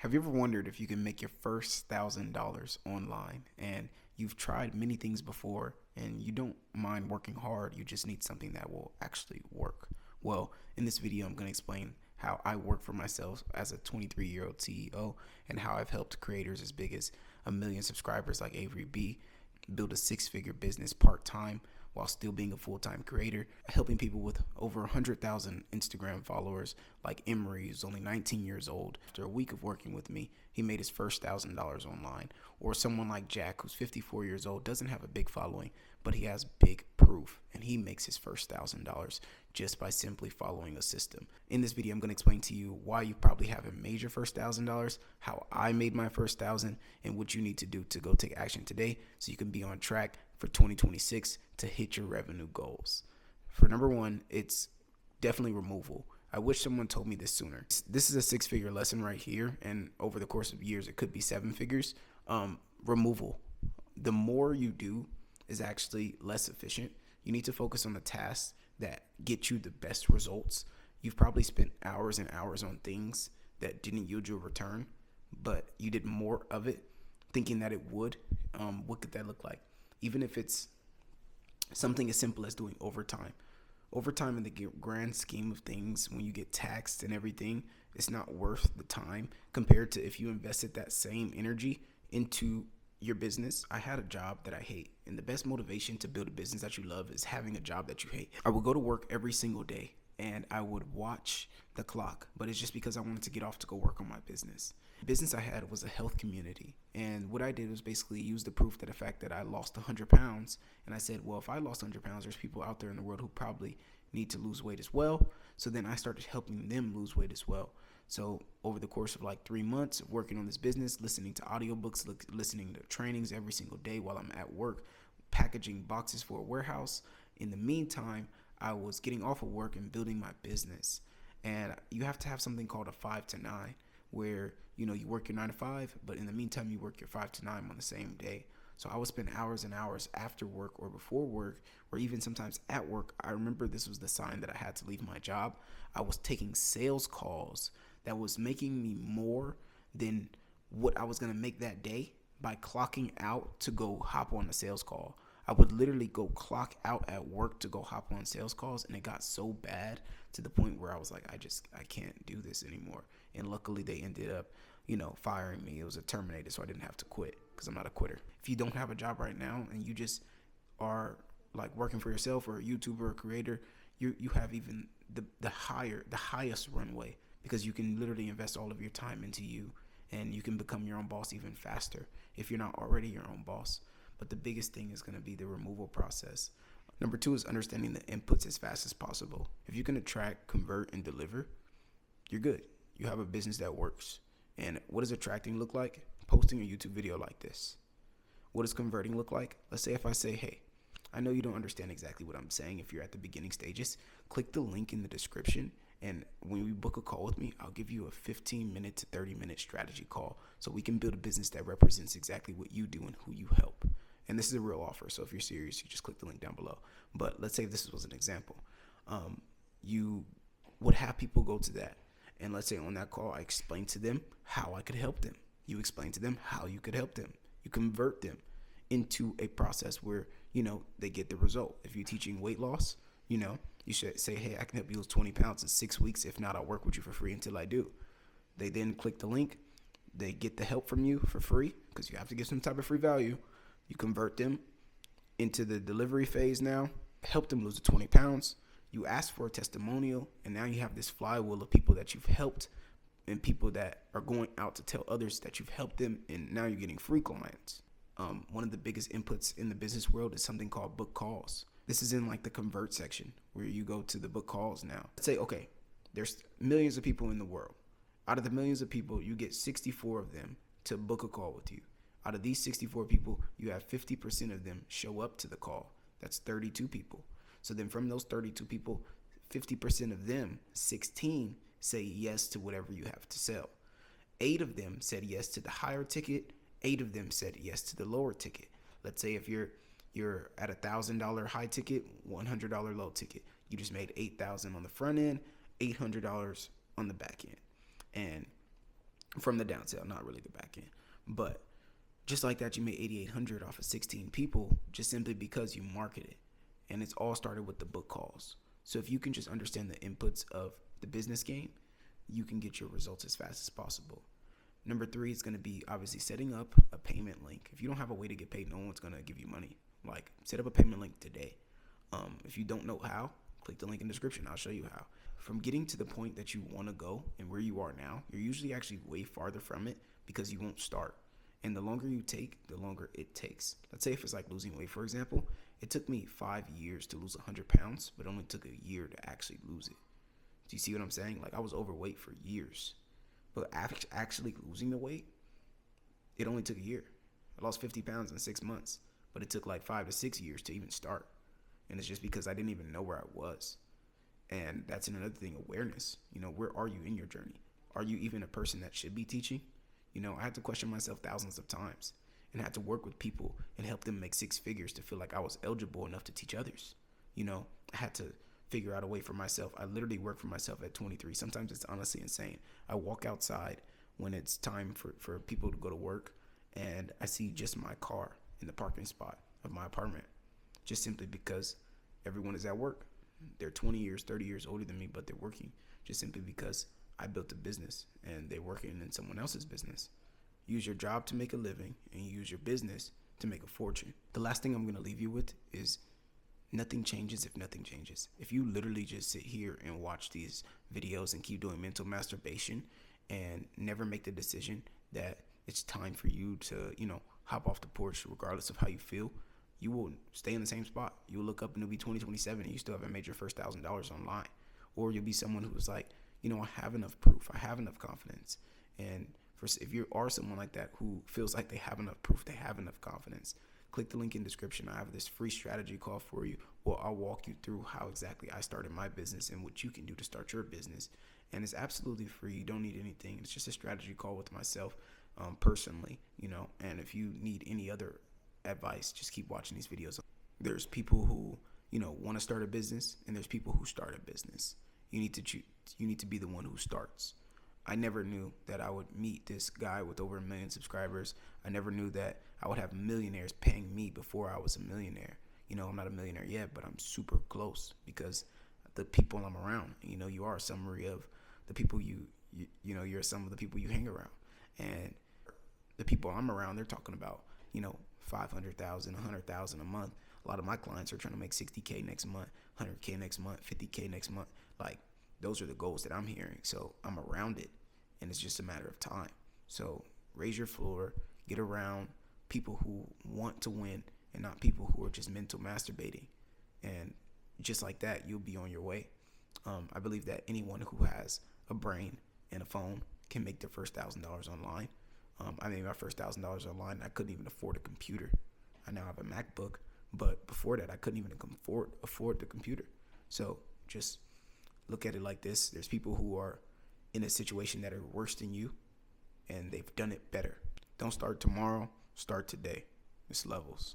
Have you ever wondered if you can make your first $1,000 online and you've tried many things before and you don't mind working hard, you just need something that will actually work? Well, in this video, I'm going to explain how I work for myself as a 23-year-old CEO and how I've helped creators as big as 1 million subscribers like Avery B build a six-figure business part-time while still being a full-time creator, helping people with over 100,000 Instagram followers like Emery, who's only 19 years old. After a week of working with me, he made his first $1,000 online. Or someone like Jack, who's 54 years old, doesn't have a big following, but he has big proof, and he makes his first $1,000 just by simply following a system. In this video, I'm going to explain to you why you probably haven't made your first $1,000, how I made my first 1,000, and what you need to do to go take action today so you can be on track for 2026 to hit your revenue goals. For number one, it's definitely removal. I wish someone told me this sooner. This is a six-figure lesson right here, and over the course of years, it could be seven figures. Removal. The more you do is actually less efficient. You need to focus on the tasks that get you the best results. You've probably spent hours and hours on things that didn't yield you a return, but you did more of it thinking that it would. What could that look like? Even if it's something as simple as doing overtime. Overtime in the grand scheme of things, when you get taxed and everything, it's not worth the time compared to if you invested that same energy into your business. I had a job that I hate, and the best motivation to build a business that you love is having a job that you hate. I would go to work every single day and I would watch the clock, but it's just because I wanted to get off to go work on my business. The business I had was a health community, and what I did was basically use the proof that the fact that I lost 100 pounds, and I said, well, if I lost 100 pounds, there's people out there in the world who probably need to lose weight as well. So then I started helping them lose weight as well. So over the course of like 3 months of working on this business, listening to audiobooks, listening to trainings every single day while I'm at work, packaging boxes for a warehouse. In the meantime, I was getting off of work and building my business. And you have to have something called a 5 to 9 where, you work your 9 to 5, but in the meantime, you work your 5 to 9 on the same day. So I would spend hours and hours after work or before work, or even sometimes at work. I remember this was the sign that I had to leave my job. I was taking sales calls that was making me more than what I was going to make that day by clocking out to go hop on a sales call. I would literally go clock out at work to go hop on sales calls, and it got so bad to the point where I was like, I can't do this anymore. And luckily they ended up, firing me. It was a terminated, so I didn't have to quit because I'm not a quitter. If you don't have a job right now and you just are like working for yourself or a YouTuber or creator, you have even the highest runway because you can literally invest all of your time into you, and you can become your own boss even faster if you're not already your own boss. But the biggest thing is going to be the removal process. Number two is understanding the inputs as fast as possible. If you can attract, convert, and deliver, you're good. You have a business that works. And what does attracting look like? Posting a YouTube video like this. What does converting look like? Let's say if I say, hey, I know you don't understand exactly what I'm saying if you're at the beginning stages. Click the link in the description, and when we book a call with me, I'll give you a 15-minute to 30-minute strategy call so we can build a business that represents exactly what you do and who you help. And this is a real offer, so if you're serious, you just click the link down below. But let's say this was an example. You would have people go to that, and let's say on that call, I explain to them how I could help them. You explain to them how you could help them. You convert them into a process where, they get the result. If you're teaching weight loss, you should say, hey, I can help you lose 20 pounds in 6 weeks. If not, I'll work with you for free until I do. They then click the link. They get the help from you for free because you have to give some type of free value. You convert them into the delivery phase now, help them lose the 20 pounds. You ask for a testimonial, and now you have this flywheel of people that you've helped and people that are going out to tell others that you've helped them, and now you're getting free clients. One of the biggest inputs in the business world is something called book calls. This is in like the convert section where you go to the book calls now. Let's say, okay, there's millions of people in the world. Out of the millions of people, you get 64 of them to book a call with you. Out of these 64 people, you have 50% of them show up to the call. That's 32 people. So then from those 32 people, 50% of them, 16, say yes to whatever you have to sell. 8 of them said yes to the higher ticket. 8 of them said yes to the lower ticket. Let's say if you're at $1,000 high ticket, $100 low ticket. You just made $8,000 on the front end, $800 on the back end. And from the downsell, not really the back end. But just like that, you made 8,800 off of 16 people just simply because you marketed. And it's all started with the book calls. So if you can just understand the inputs of the business game, you can get your results as fast as possible. Number 3 is going to be obviously setting up a payment link. If you don't have a way to get paid, no one's going to give you money. Like, set up a payment link today. If you don't know how, click the link in the description. I'll show you how. From getting to the point that you want to go and where you are now, you're usually actually way farther from it because you won't start. And the longer you take, the longer it takes. Let's say if it's like losing weight, for example, it took me 5 years to lose 100 pounds, but it only took a year to actually lose it. Do you see what I'm saying? Like, I was overweight for years, but actually losing the weight, it only took a year. I lost 50 pounds in 6 months, but it took like 5 to 6 years to even start. And it's just because I didn't even know where I was. And that's another thing, awareness. Where are you in your journey? Are you even a person that should be teaching? I had to question myself thousands of times and had to work with people and help them make 6 figures to feel like I was eligible enough to teach others. I had to figure out a way for myself. I literally work for myself at 23. Sometimes it's honestly insane. I walk outside when it's time for people to go to work, and I see just my car in the parking spot of my apartment, just simply because everyone is at work. They're 20 years, 30 years older than me, but they're working just simply because I built a business and they're working in someone else's business. Use your job to make a living and use your business to make a fortune. The last thing I'm going to leave you with is nothing changes if nothing changes. If you literally just sit here and watch these videos and keep doing mental masturbation and never make the decision that it's time for you to, hop off the porch regardless of how you feel, you will stay in the same spot. You'll look up and it'll be 2027 and you still haven't made your first $1,000 online. Or you'll be someone who's like, I have enough proof. I have enough confidence. And if you are someone like that who feels like they have enough proof, they have enough confidence, click the link in the description. I have this free strategy call for you where I'll walk you through how exactly I started my business and what you can do to start your business. And it's absolutely free. You don't need anything. It's just a strategy call with myself personally, and if you need any other advice, just keep watching these videos. There's people who, want to start a business, and there's people who start a business. You need to choose. You need to be the one who starts. I never knew that I would meet this guy with over 1 million subscribers. I never knew that I would have millionaires paying me before I was a millionaire. I'm not a millionaire yet, but I'm super close because the people I'm around. You are a summary of the people you're some of the people you hang around. And the people I'm around, they're talking about, 500,000, 100,000 a month. A lot of my clients are trying to make 60K next month, 100K next month, 50K next month. Like, those are the goals that I'm hearing. So I'm around it, and it's just a matter of time. So raise your floor, get around people who want to win and not people who are just mental masturbating. And just like that, you'll be on your way. I believe that anyone who has a brain and a phone can make their first $1,000 online. I made my first $1,000 online. I couldn't even afford a computer. I now have a MacBook, but before that, I couldn't even afford the computer. So just look at it like this. There's people who are in a situation that are worse than you, and they've done it better. Don't start tomorrow. Start today. It's levels.